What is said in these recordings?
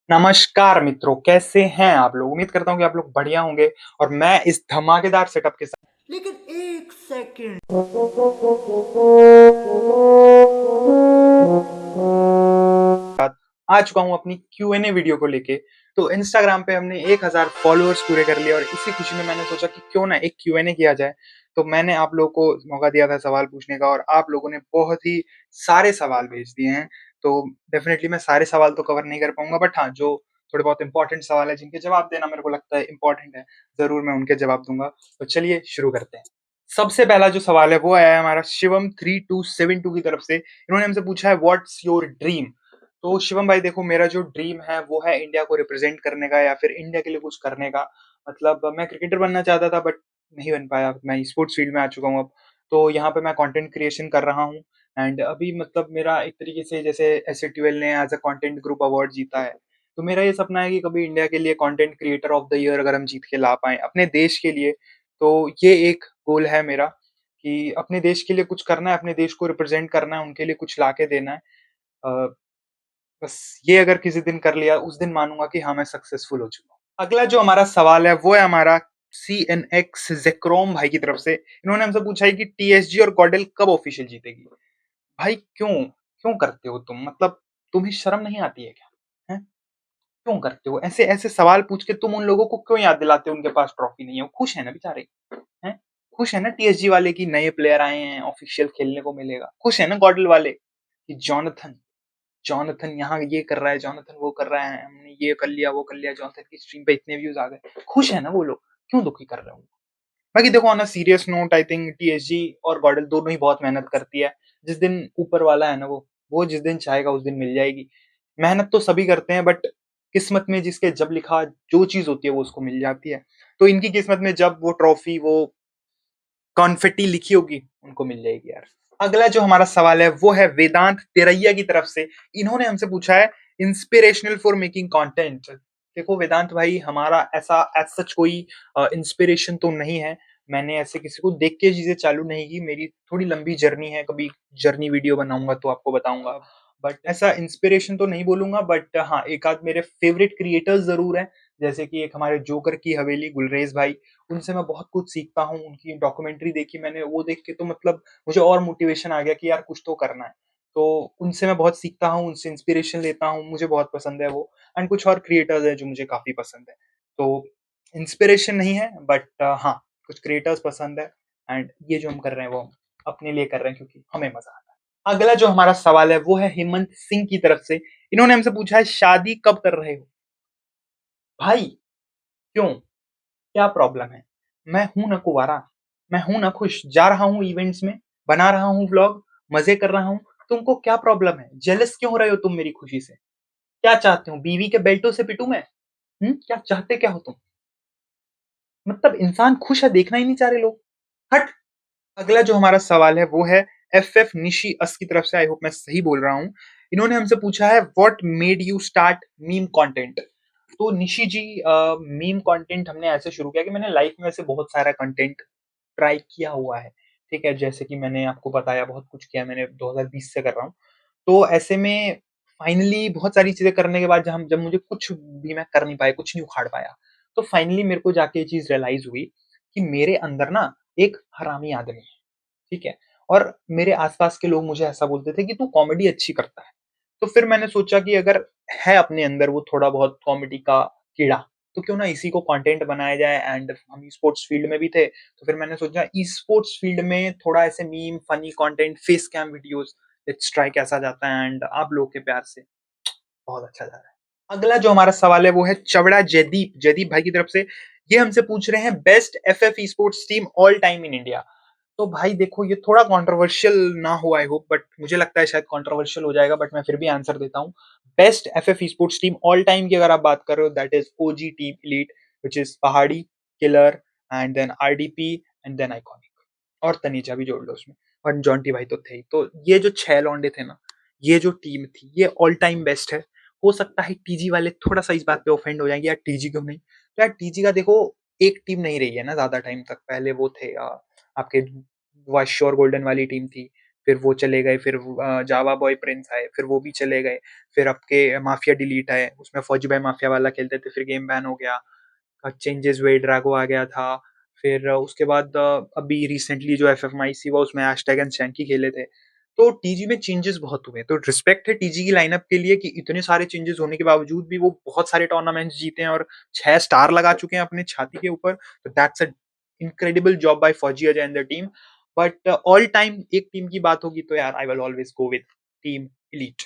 नमस्कार मित्रों, कैसे हैं आप लोग? उम्मीद करता हूँ कि आप लोग बढ़िया होंगे और मैं इस धमाकेदार सेटअप के साथ लेकिन एक सेकंड। आ चुका हूँ अपनी Q&A वीडियो को लेके। तो इंस्टाग्राम पे हमने 1000 फॉलोअर्स पूरे कर लिए और इसी खुशी में मैंने सोचा कि क्यों ना एक Q&A किया जाए। तो मैंने आप लोगों को मौका दिया था सवाल पूछने का और आप लोगों ने बहुत ही सारे सवाल भेज दिए हैं। तो डेफिनेटली मैं सारे सवाल तो कवर नहीं कर पाऊंगा, बट हाँ, जो थोड़े बहुत इंपॉर्टेंट सवाल है जिनके जवाब देना मेरे को लगता है इंपॉर्टेंट है, जरूर मैं उनके जवाब दूंगा। तो चलिए शुरू करते हैं। सबसे पहला जो सवाल है वो आया है हमारा शिवम 3272 की तरफ से। इन्होंने हमसे पूछा है व्हाट्स योर ड्रीम। तो शिवम भाई देखो, मेरा जो ड्रीम है वो है इंडिया को रिप्रेजेंट करने का या फिर इंडिया के लिए कुछ करने का। मतलब मैं क्रिकेटर बनना चाहता था बट नहीं बन पाया। मैं स्पोर्ट्स फील्ड में आ चुका हूँ अब। तो यहाँ पे मैं कंटेंट क्रिएशन कर रहा हूँ एंड अभी मतलब मेरा एक तरीके से जैसे एस12 ने as a content group award जीता है। तो मेरा ये सपना है कि कभी इंडिया के लिए content creator of the year अगर हम जीत के ला पाए अपने देश के लिए। तो ये एक गोल है मेरा कि अपने देश के लिए कुछ करना है, अपने देश को रिप्रेजेंट करना है, उनके लिए कुछ ला के देना है। अ, बस ये अगर किसी दिन कर लिया उस दिन मानूंगा कि हाँ, मैं सक्सेसफुल हो चुका हूँ। अगला जो हमारा सवाल है वो है हमारा CNX जेक्रोम भाई की तरफ से। इन्होंने हमसे पूछा है कि TSG और गॉडेल कब ऑफिशियल जीतेगी। भाई क्यों क्यों करते हो तुम? मतलब तुम्हें शर्म नहीं आती है क्या? हैं? क्यों करते हो ऐसे ऐसे सवाल पूछ के? तुम उन लोगों को क्यों याद दिलाते हो उनके पास ट्रॉफी नहीं है? वो खुश है ना बेचारे। हैं? खुश है ना TSG वाले की नए प्लेयर आए हैं, ऑफिशियल खेलने को मिलेगा? खुश है ना गॉडल वाले कि जॉनथन जॉनथन यहाँ ये कर रहा है, जॉनथन वो कर रहा है, हमने ये कर लिया वो कर लिया, जॉनथन की स्ट्रीम पे इतने व्यूज आ गए। खुश है ना वो लोग? क्यों दुखी कर रहे हो? बाकी देखो, on a serious note, I think TSG और गॉडल दोनों ही बहुत मेहनत करती है। जिस दिन ऊपर वाला है ना, वो जिस दिन चाहेगा उस दिन मिल जाएगी। मेहनत तो सभी करते हैं बट किस्मत में जिसके जब लिखा जो चीज होती है वो उसको मिल जाती है। तो इनकी किस्मत में जब वो ट्रॉफी, वो कॉन्फेटी लिखी होगी, उनको मिल जाएगी यार। अगला जो हमारा सवाल है वो है वेदांत तेरैया की तरफ से। इन्होंने हमसे पूछा है इंस्पिरेशनल फॉर मेकिंग कंटेंट। देखो वेदांत भाई, हमारा ऐसा एज सच कोई इंस्पिरेशन तो नहीं है। मैंने ऐसे किसी को देख के चीजें चालू नहीं की। मेरी थोड़ी लंबी जर्नी है, कभी जर्नी वीडियो बनाऊंगा तो आपको बताऊंगा। बट ऐसा इंस्पिरेशन तो नहीं बोलूंगा, बट हाँ, एक आध मेरे फेवरेट क्रिएटर्स जरूर हैं। जैसे कि एक हमारे जोकर की हवेली गुलरेज भाई, उनसे मैं बहुत कुछ सीखता हूँ। उनकी डॉक्यूमेंट्री देखी मैंने, वो देख के तो मतलब मुझे और मोटिवेशन आ गया कि यार कुछ तो करना है। तो उनसे मैं बहुत सीखता हूँ, उनसे इंस्पिरेशन लेता हूँ, मुझे बहुत पसंद है वो। एंड कुछ और क्रिएटर्स हैं जो मुझे काफी पसंद है। तो इंस्पिरेशन नहीं है बट हाँ, कुछ क्रिएटर्स पसंद है। एंड ये जो हम कर रहे हैं वो हम अपने लिए कर रहे हैं क्योंकि हमें मजा आता है। अगला जो हमारा सवाल है वो है हेमंत सिंह की तरफ से। इन्होंने हमसे पूछा है शादी कब कर रहे हो। भाई क्यों? क्या प्रॉब्लम है? मैं हूं ना कुंवारा, मैं हूं ना खुश, जा रहा हूँ इवेंट्स में, बना रहा हूँ व्लॉग, मजे कर रहा हूँ। तुमको क्या प्रॉब्लम है? जेलस क्यों हो रहे हो तुम मेरी खुशी से? क्या चाहते हो, बीवी के बेल्टों से पिटू मैं? क्या चाहते क्या हो तुम? मतलब इंसान खुश है देखना ही नहीं चाह रहे लोग। हट। अगला जो हमारा सवाल है वो है FF निशी अस की तरफ से। आई होप मैं सही बोल रहा हूँ। इन्होंने हमसे पूछा है what made you start meme content. तो निशी जी, मीम कंटेंट हमने ऐसे शुरू किया कि मैंने लाइफ में वैसे बहुत सारा कंटेंट ट्राई किया हुआ है। ठीक है, जैसे कि मैंने आपको बताया बहुत कुछ किया, मैंने 2020 से कर रहा हूँ। तो ऐसे में फाइनली बहुत सारी चीजें करने के बाद जब मुझे कुछ भी मैं कर नहीं पाया, कुछ नहीं उखाड़ पाया, तो फाइनली मेरे को जाके ये चीज रियलाइज हुई कि मेरे अंदर ना एक हरामी आदमी है। ठीक है। और मेरे आसपास के लोग मुझे ऐसा बोलते थे कि तू कॉमेडी अच्छी करता है। तो फिर मैंने सोचा कि अगर है अपने अंदर वो थोड़ा बहुत कॉमेडी का कीड़ा, तो क्यों ना इसी को कंटेंट बनाया जाए। एंड हम स्पोर्ट्स फील्ड में भी थे, तो फिर मैंने सोचा ई स्पोर्ट्स फील्ड में थोड़ा ऐसे meme, funny content, face cam videos, let's try कैसा जाता है। एंड आप लोग के प्यार से बहुत अच्छा जा रहा है। अगला जो हमारा सवाल है वो है चवड़ा जयदीप जयदीप भाई की तरफ से। ये हमसे पूछ रहे हैं best FF sports team all time in India. तो भाई देखो, ये थोड़ा कंट्रोवर्शियल ना हो आई होप, बट मुझे लगता है शायद कंट्रोवर्शियल हो जाएगा, बट मैं फिर भी आंसर देता हूँ। Best FF sports team all time की अगर आप बात कर रहे हो, that is OG team elite, which is Pahadi, killer, and then RDP, and then iconic. और तनीजा भी जोड़ लो उसमें, और जॉन्टी भाई तो थे ही। तो ये जो 6 लौंडे थे ना, ये जो टीम थी, ये ऑल टाइम बेस्ट है। हो सकता है TG वाले थोड़ा सा इस बात पे ऑफेंड हो जाएंगे, यार TG क्यों नहीं? तो यार TG का देखो, एक टीम नहीं रही है ना ज्यादा टाइम तक। पहले वो थे आपके वाश्योर गोल्डन वाली टीम थी, फिर वो चले गए, फिर जावा बॉय प्रिंस आए, फिर वो भी चले गए, फिर आपके माफिया डिलीट आए, उसमें फौजी भाई माफिया वाला खेलते थे, फिर गेम बैन हो गया, चेंजेस हुए, ड्रैगो आ गया था, फिर उसके बाद अभी रिसेंटली जो एफएफआईसी हुआ उसमें हैशटैग एंड शैंकी खेले थे। तो टीजी में चेंजेस बहुत हुए, तो रिस्पेक्ट है टीजी की लाइनअप के लिए कि इतने सारे चेंजेस होने के बावजूद भी वो बहुत सारे टूर्नामेंट्स जीते हैं और 6 स्टार लगा चुके हैं अपने छाती के ऊपर। तो that's a incredible job by Fauji Ajay and the team. But all time एक टीम की बात होगी तो यार I will always go with team elite.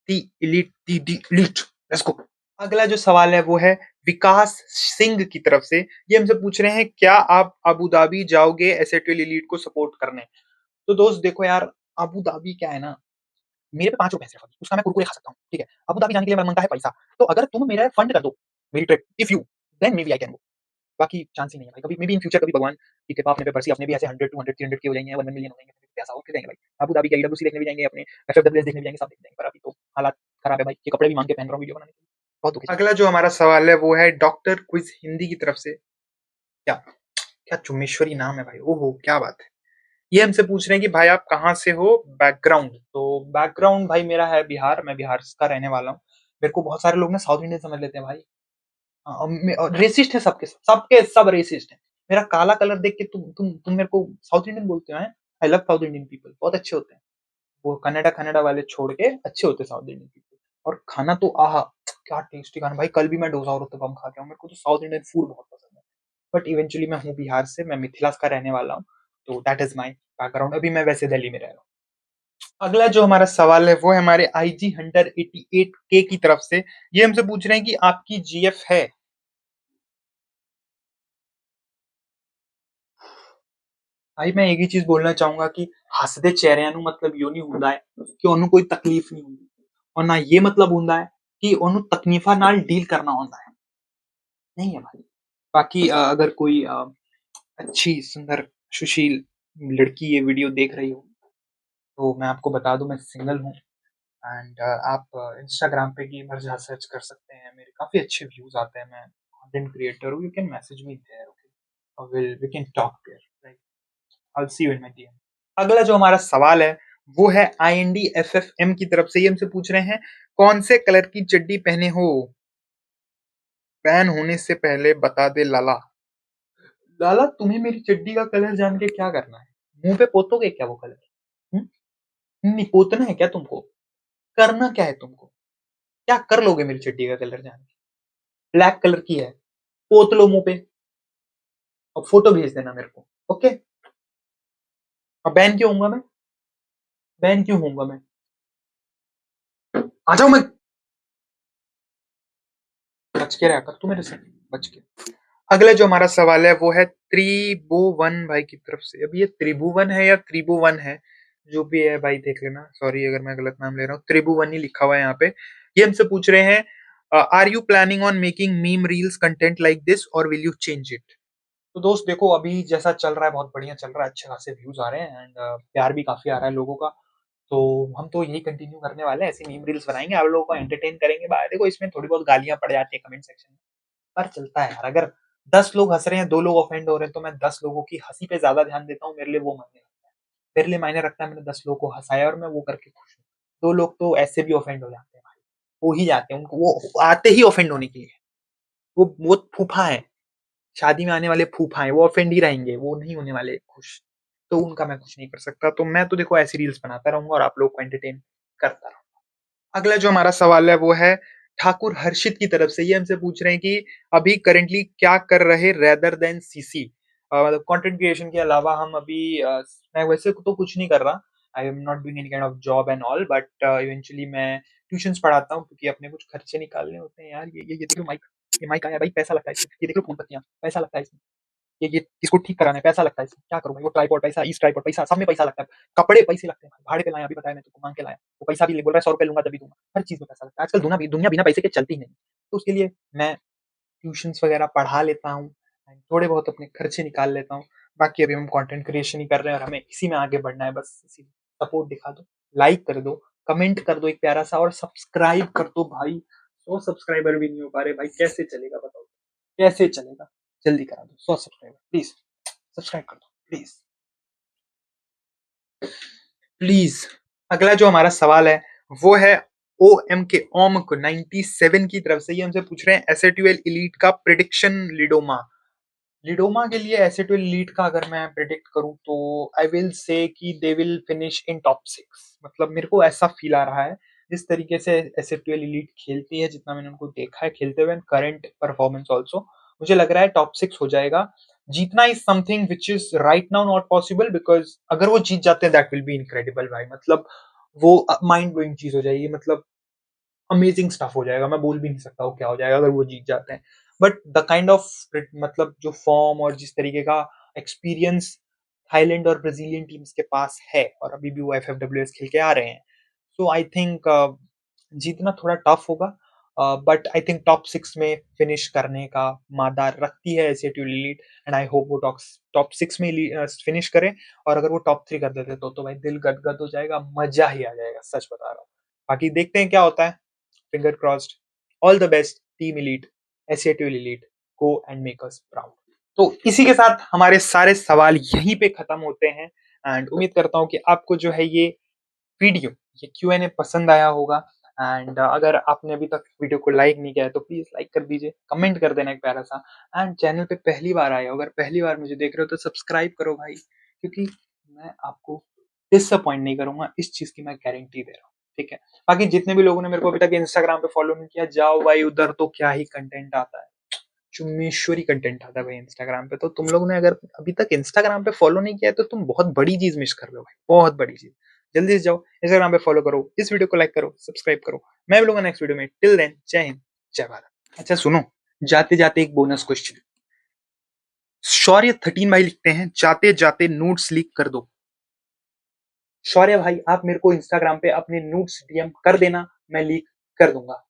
The elite, the elite, let's go. अगला जो सवाल है वो है विकास सिंह की तरफ से। ये हमसे पूछ रहे हैं क्या आप अबू धाबी जाओगे एसएटल एलीट को सपोर्ट करने। तो दोस्त देखो यार, अबू धाबी क्या है ना, मेरे पे 5 रुपए सिर्फ अभी, उसका मैं कुरकुरे खा सकता हूँ, ठीक है। अबू धाबी जाने के लिए मेरा मन का है पैसा, तो अगर तुम मेरा फंड कर दो मेरी trip, if you, then maybe I can go. बाकी चांस ही नहीं है भाई, कभी मे बी इन फ्यूचर कभी भगवान की कृपा अपने पे बरसी, अपने भी ऐसे 100 200 300 के हो जाएंगे, 1 मिलियन हो जाएंगे, पैसा हो फिर जाएंगे भाई। अबू धाबी के ईडब्ल्यूसी देखने भी जाएंगे, अपने एफएफडब्ल्यूएस देखने भी जाएंगे, सब देखने जाएंगे, पर अभी तो हालात खराब है भाई, ये कपड़े भी मांग के पहन रहा हूँ वीडियो बनाने के लिए, बहुत दुखी। अगला जो हमारा सवाल है वो है डॉक्टर क्विज हिंदी की तरफ से। क्या क्या चुम्मेश्वरी नाम है भाई, ओहो क्या बात है। ये हमसे पूछ रहे हैं कि भाई आप कहाँ से हो, बैकग्राउंड। तो बैकग्राउंड भाई मेरा है बिहार, मैं बिहार का रहने वाला हूँ। मेरे को बहुत सारे लोग ना साउथ इंडियन समझ लेते हैं भाई। रेसिस्ट है, सबके सब रेसिस्ट है। मेरा काला कलर देख के तुम मेरे को साउथ इंडियन बोलते हो। I love south Indian people, बहुत अच्छे होते हैं। वो कनाडा कनाडा वाले छोड़ के अच्छे होते हैं साउथ इंडियन पीपल। और खाना तो आहा, क्या टेस्टी खाना भाई, कल भी मैं डोसा और उत्तपम खा के आऊँ, मेरे को तो साउथ इंडियन फूड बहुत पसंद है। बट इवेंचुअली मैं हूँ बिहार से, मैं मिथिला का रहने वाला हूँ। तो दैट इज माई बैकग्राउंड, अभी मैं वैसे दिल्ली में रह रहा हूँ। अगला जो हमारा सवाल है वो है हमारे आईजी हंटर 88K की तरफ से। ये हमसे पूछ रहे हैं कि आपकी जीएफ है। भाई मैं एक ही चीज बोलना चाहूंगा कि हसदे चेहरिਆਂ ਨੂੰ मतलब यो नहीं ਹੁੰਦਾ है कि ਉਹਨੂੰ कोई तकलीफ नहीं ਹੁੰਦੀ, और ना ये मतलब ਹੁੰਦਾ है कि ਉਹਨੂੰ तकलीफा नाल डील करना ਹੁੰਦਾ है, नहीं है भाई। बाकी अगर कोई अच्छी सुंदर सुशील लड़की ये वीडियो देख रही हो तो मैं आपको बता दूं मैं सिंगल हूँ। एंड आप इंस्टाग्राम पे गेमर जहाँ सर्च कर सकते हैं, मेरे काफी अच्छे व्यूज आते हैं, मैं कंटेंट क्रिएटर हूँ, you can message me there, okay, we can talk there, right, I will see you in my DM. अगला जो हमारा सवाल है वो है INDFFM की तरफ से। ये हमसे पूछ रहे हैं कौन से कलर की चड्डी पहने हो, बैन होने से पहले बता दे लाला। लाला तुम्हें मेरी चड्डी का कलर जान के क्या करना है, मुंह पे पोतोगे क्या वो कलर? हम्म? नहीं पोतना है क्या तुमको, करना क्या है तुमको, क्या कर लोगे मेरी चड्डी का कलर जान के? ब्लैक कलर की है, पोत लो मुंह पे और फोटो भेज देना मेरे को, ओके। और बैन क्यों होऊंगा मैं, बैन क्यों होऊंगा मैं, आ जाओ मैं, बच के रहा कर तू मेरे से, बच के। अगला जो हमारा सवाल है वो है त्रिभुवन भाई की तरफ से। अब ये त्रिभुवन है या त्रिभुवन है, जो भी है भाई देख लेना, सॉरी अगर मैं गलत नाम ले रहा हूँ, त्रिभुवन ही लिखा हुआ है यहाँ पे। ये हमसे पूछ रहे हैं are you planning on making meme reels content like this और विल यू चेंज इट। तो दोस्त देखो अभी जैसा चल रहा है बहुत बढ़िया चल रहा है, अच्छे खासे व्यूज आ रहे हैं एंड प्यार भी काफी आ रहा है लोगों का। तो हम तो यही कंटिन्यू करने वाले हैं, ऐसी मीम रील्स बनाएंगे, आप लोगों को एंटरटेन करेंगे। देखो इसमें थोड़ी बहुत गालियां पड़ जाती है कमेंट सेक्शन में, पर चलता है यार। अगर 10 लोग हंस रहे हैं, 2 लोग ऑफेंड हो रहे हैं, तो मैं 10 लोगों की हंसी पे ज्यादा ध्यान देता हूँ, मेरे लिए वो मायने रखता है। मेरे लिए मायने रखता है मैंने 10 लोगों को हंसाया और मैं वो करके खुश हूँ। 2 लोग तो ऐसे भी ऑफेंड हो जाते हैं भाई, हो ही जाते हैं, उनको वो आते ही ऑफेंड होने के लिए। वो फूफा है, शादी में आने वाले फूफा है, वो ऑफेंड ही रहेंगे, वो नहीं होने वाले खुश। तो उनका मैं कुछ नहीं कर सकता, तो मैं तो देखो ऐसी रील्स बनाता रहूंगा और आप लोग को एंटरटेन करता रहूंगा। अगला जो हमारा सवाल है वो है ठाकुर हर्षित की तरफ से। ये हमसे पूछ रहे हैं कि अभी करेंटली क्या कर रहे रेदर देन सीसी, मतलब कंटेंट क्रिएशन के अलावा हम अभी मैं वैसे तो कुछ नहीं कर रहा। I am not doing any kind of job and all, but eventually मैं ट्यूशंस पढ़ाता हूँ क्योंकि अपने कुछ खर्चे निकालने होते हैं यार। ये देख लो माइक, ये माइक आया भाई, पैसा लगता है इसमें, ये देख लो फूल पत्तियां, पैसा लगता है इसमें, ये इसको ठीक कराना है, पैसा लगता है इसमें, क्या करूं भाई, वो ट्राइपॉड पैसा, इस ट्राइपॉड पैसा, सब में पैसा लगता है। कपड़े पैसे लगते हैं भाई, भाड़े पे लाया, अभी बताया मैं तुमको, मांग के लाया, वो पैसा भी बोल रहा है 100 रुपए लूंगा तभी दूंगा, हर चीज में पैसा लगता है आजकल। दुनिया बिना पैसे के चलती ही नहीं। तो उसके लिए मैं ट्यूशंस वगैरह पढ़ा लेता हूँ, थोड़े बहुत अपने खर्चे निकाल लेता हूँ। बाकी अभी हम कंटेंट क्रिएशन ही कर रहे हैं और हमें इसी में आगे बढ़ना है, बस इसी सपोर्ट दिखा दो, लाइक कर दो, कमेंट कर दो एक प्यारा सा, और सब्सक्राइब कर दो भाई। 100 सब्सक्राइबर भी नहीं हो पा रहे भाई, कैसे चलेगा बताओ, कैसे चलेगा, जल्दी करा दो 100 सब्सक्राइबर प्लीज, सब्सक्राइब कर दो प्लीज। प्लीज। अगला जो हमारा सवाल है वो है ओएम के ओम को 97 की तरफ से। ये हमसे पूछ रहे हैं एसएट्यूएल इलीट का प्रिडिक्शन लिडोमा। लिडोमा के लिए एसएट्यूएल इलीट का अगर मैं प्रिडिक्ट करूं तो आई विल से कि they will finish in top 6। मतलब मेरे को ऐसा फील आ रहा है जिस तरीके से एसएट्यूएल इलीट खेलती है, जितना मैंने उनको देखा है खेलते हुए, करंट परफॉर्मेंस ऑल्सो, मुझे लग रहा है टॉप 6 हो जाएगा। जीतना is something which is right now not possible, because अगर वो जीत जाते हैं दैट विल बी इनक्रेडिबल भाई। मतलब वो माइंड ब्लोइंग चीज हो जाएगी, मतलब अमेजिंग स्टफ हो जाएगा। मैं बोल भी नहीं सकता वो क्या हो जाएगा अगर वो जीत जाते हैं। बट द काइंड ऑफ मतलब जो फॉर्म और जिस तरीके का एक्सपीरियंस थाईलैंड और ब्राजीलियन टीम्स के पास है, और अभी भी वो एफएफडब्ल्यूएस खेल के आ रहे हैं, सो आई थिंक जीतना थोड़ा टफ होगा। बट आई थिंक टॉप 6 में फिनिश करने का मादा रखती है एसएट्यू लीड, एंड आई होप वो टॉप 6 में फिनिश करें। और अगर वो टॉप 3 कर देते तो भाई दिल गदगद हो जाएगा, मजा ही आ जाएगा, सच बता रहा हूँ। बाकी देखते हैं क्या होता है। Finger crossed. All the best team elite, एशियाटिव elite, go and make us proud. तो इसी के साथ हमारे सारे सवाल यहीं पे खत्म होते हैं। एंड उम्मीद करता हूँ कि आपको जो है ये वीडियो, ये क्यूएनए पसंद आया होगा। एंड अगर आपने अभी तक वीडियो को लाइक नहीं किया है तो प्लीज लाइक कर दीजिए, कमेंट कर देना एक प्यारा सा। एंड चैनल पे पहली बार आए हो, अगर पहली बार मुझे देख रहे हो तो सब्सक्राइब करो भाई, क्योंकि मैं आपको डिसअपॉइंट नहीं करूंगा, इस चीज की मैं गारंटी दे रहा हूँ। ठीक है। बाकी जितने भी लोगों ने मेरे को अभी तक इंस्टाग्राम पे फॉलो नहीं किया, जाओ भाई उधर, तो क्या ही कंटेंट आता है, चुम्मेश्वरी कंटेंट आता है भाई इंस्टाग्राम पे। तो तुम लोगों ने अगर अभी तक इंस्टाग्राम पे फॉलो नहीं किया है तो तुम बहुत बड़ी चीज मिस कर रहे हो भाई, बहुत बड़ी चीज। जल्दी से जाओ इंस्टाग्राम पे फॉलो करो, इस वीडियो को लाइक करो, सब्सक्राइब करो। मैं मिलूंगा नेक्स्ट वीडियो में। टिल देन, जय हिंद, जय भारत। अच्छा सुनो, जाते जाते एक बोनस क्वेश्चन। शौर्य 13 भाई लिखते हैं, जाते जाते नोट्स लीक कर दो। शौर्य भाई आप मेरे को इंस्टाग्राम पे अपने नोट्स डीएम कर देना, मैं लीक कर दूंगा।